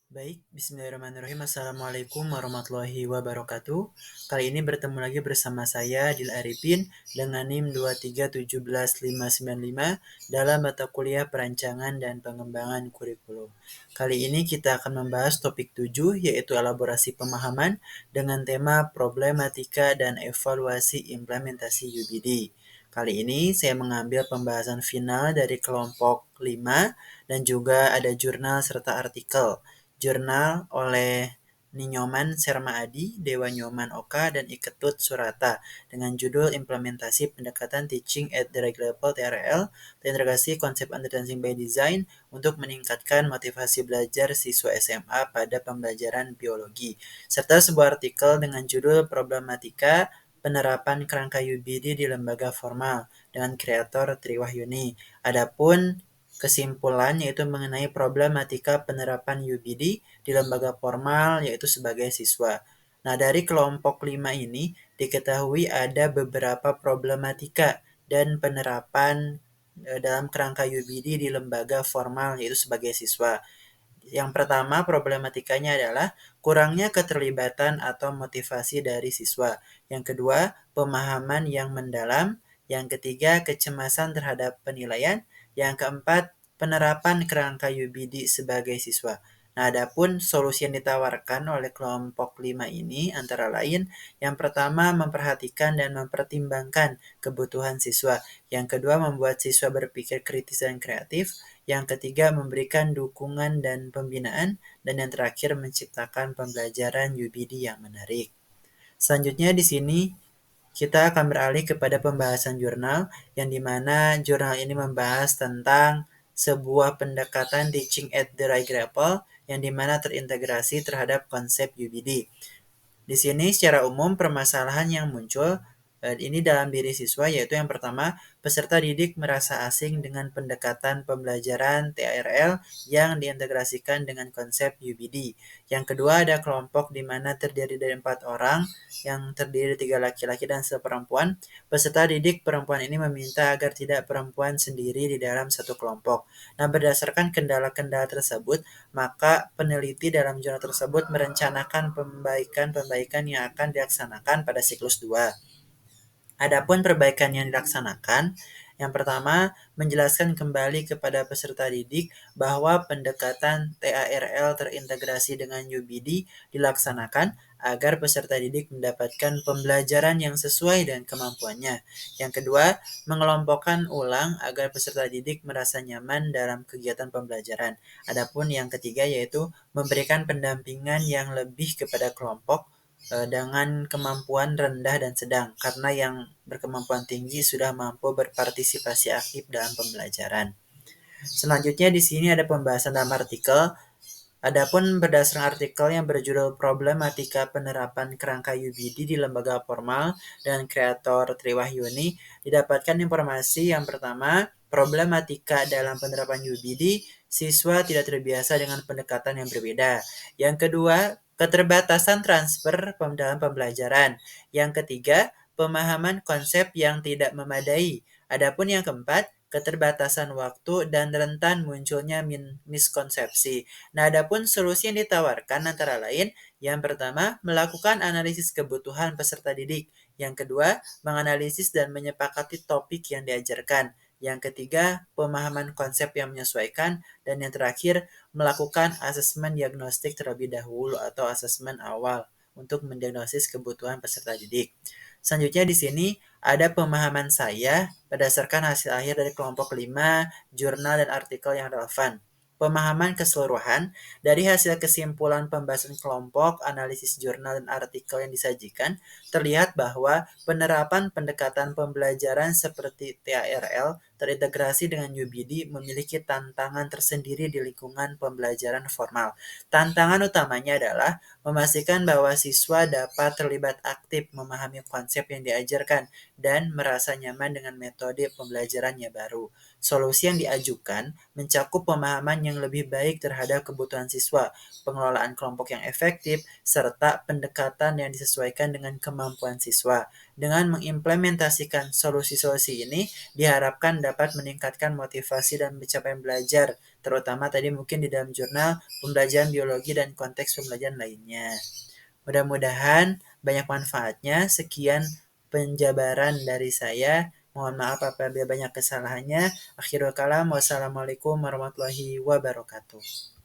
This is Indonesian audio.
Baik, bismillahirrahmanirrahim. Assalamualaikum warahmatullahi wabarakatuh. Kali ini bertemu lagi bersama saya, Dil Arifin, dengan NIM 2317595 dalam mata kuliah Perancangan dan Pengembangan Kurikulum. Kali ini kita akan membahas topik 7, yaitu elaborasi pemahaman dengan tema problematika dan evaluasi implementasi UBD. Kali ini saya mengambil pembahasan final dari kelompok 5 dan juga ada jurnal serta artikel. Jurnal oleh Ninyoman Serma Adi, Dewa Nyoman Oka, dan Iketut Surata dengan judul Implementasi Pendekatan Teaching at the Right Level TRL, terintegrasi konsep understanding by design untuk meningkatkan motivasi belajar siswa SMA pada pembelajaran biologi, serta sebuah artikel dengan judul Problematika Penerapan Kerangka UBD di Lembaga Formal dengan kreator Triwahyuni. Adapun kesimpulan yaitu mengenai problematika penerapan UBD di lembaga formal yaitu sebagai siswa. Nah, dari kelompok 5 ini diketahui ada beberapa problematika dan penerapan dalam kerangka UBD di lembaga formal yaitu sebagai siswa. Yang pertama problematikanya adalah kurangnya keterlibatan atau motivasi dari siswa. Yang kedua, pemahaman yang mendalam. Yang ketiga, kecemasan terhadap penilaian. Yang keempat, penerapan kerangka UBD sebagai siswa. Nah, adapun solusi yang ditawarkan oleh kelompok 5 ini antara lain yang pertama memperhatikan dan mempertimbangkan kebutuhan siswa. Yang kedua membuat siswa berpikir kritis dan kreatif. Yang ketiga memberikan dukungan dan pembinaan. Dan yang terakhir menciptakan pembelajaran UBD yang menarik. Selanjutnya di sini kita akan beralih kepada pembahasan jurnal, yang dimana jurnal ini membahas tentang sebuah pendekatan teaching at the right level, yang dimana terintegrasi terhadap konsep UBD. Di sini secara umum permasalahan yang muncul ini dalam diri siswa yaitu yang pertama, peserta didik merasa asing dengan pendekatan pembelajaran TARL yang diintegrasikan dengan konsep UBD. Yang kedua, ada kelompok di mana terdiri dari 4 orang yang terdiri dari 3 laki-laki dan 1 perempuan. Peserta didik perempuan ini meminta agar tidak perempuan sendiri di dalam satu kelompok. Nah, berdasarkan kendala-kendala tersebut, maka peneliti dalam jurnal tersebut merencanakan pembaikan-pembaikan yang akan dilaksanakan pada siklus 2. Adapun perbaikan yang dilaksanakan, yang pertama, menjelaskan kembali kepada peserta didik bahwa pendekatan TARL terintegrasi dengan UBD dilaksanakan agar peserta didik mendapatkan pembelajaran yang sesuai dengan kemampuannya. Yang kedua, mengelompokkan ulang agar peserta didik merasa nyaman dalam kegiatan pembelajaran. Adapun yang ketiga yaitu memberikan pendampingan yang lebih kepada kelompok dengan kemampuan rendah dan sedang, karena yang berkemampuan tinggi sudah mampu berpartisipasi aktif dalam pembelajaran. Selanjutnya di sini ada pembahasan dalam artikel. Adapun berdasarkan artikel yang berjudul Problematika Penerapan Kerangka UBD di Lembaga Formal dan kreator Triwahyuni, didapatkan informasi yang pertama, problematika dalam penerapan UBD, siswa tidak terbiasa dengan pendekatan yang berbeda. Yang kedua, keterbatasan transfer dalam pembelajaran. Yang ketiga, pemahaman konsep yang tidak memadai. Adapun yang keempat, keterbatasan waktu dan rentan munculnya miskonsepsi. Nah, adapun solusi yang ditawarkan antara lain, yang pertama, melakukan analisis kebutuhan peserta didik. Yang kedua, menganalisis dan menyepakati topik yang diajarkan. Yang ketiga, pemahaman konsep yang menyesuaikan. Dan yang terakhir, melakukan asesmen diagnostik terlebih dahulu atau asesmen awal untuk mendiagnosis kebutuhan peserta didik. Selanjutnya di sini ada pemahaman saya berdasarkan hasil akhir dari kelompok 5, jurnal dan artikel yang relevan. Pemahaman keseluruhan dari hasil kesimpulan pembahasan kelompok, analisis jurnal dan artikel yang disajikan, terlihat bahwa penerapan pendekatan pembelajaran seperti TARL terintegrasi dengan UBD memiliki tantangan tersendiri di lingkungan pembelajaran formal. Tantangan utamanya adalah memastikan bahwa siswa dapat terlibat aktif memahami konsep yang diajarkan dan merasa nyaman dengan metode pembelajaran yang baru. Solusi yang diajukan mencakup pemahaman yang lebih baik terhadap kebutuhan siswa, pengelolaan kelompok yang efektif, serta pendekatan yang disesuaikan dengan kemampuan siswa. Dengan mengimplementasikan solusi-solusi ini, diharapkan dapat meningkatkan motivasi dan pencapaian belajar, terutama tadi mungkin di dalam jurnal pembelajaran biologi dan konteks pembelajaran lainnya. Mudah-mudahan banyak manfaatnya. Sekian penjabaran dari saya. Mohon maaf apabila banyak kesalahannya. Akhirul kalam. Wassalamualaikum warahmatullahi wabarakatuh.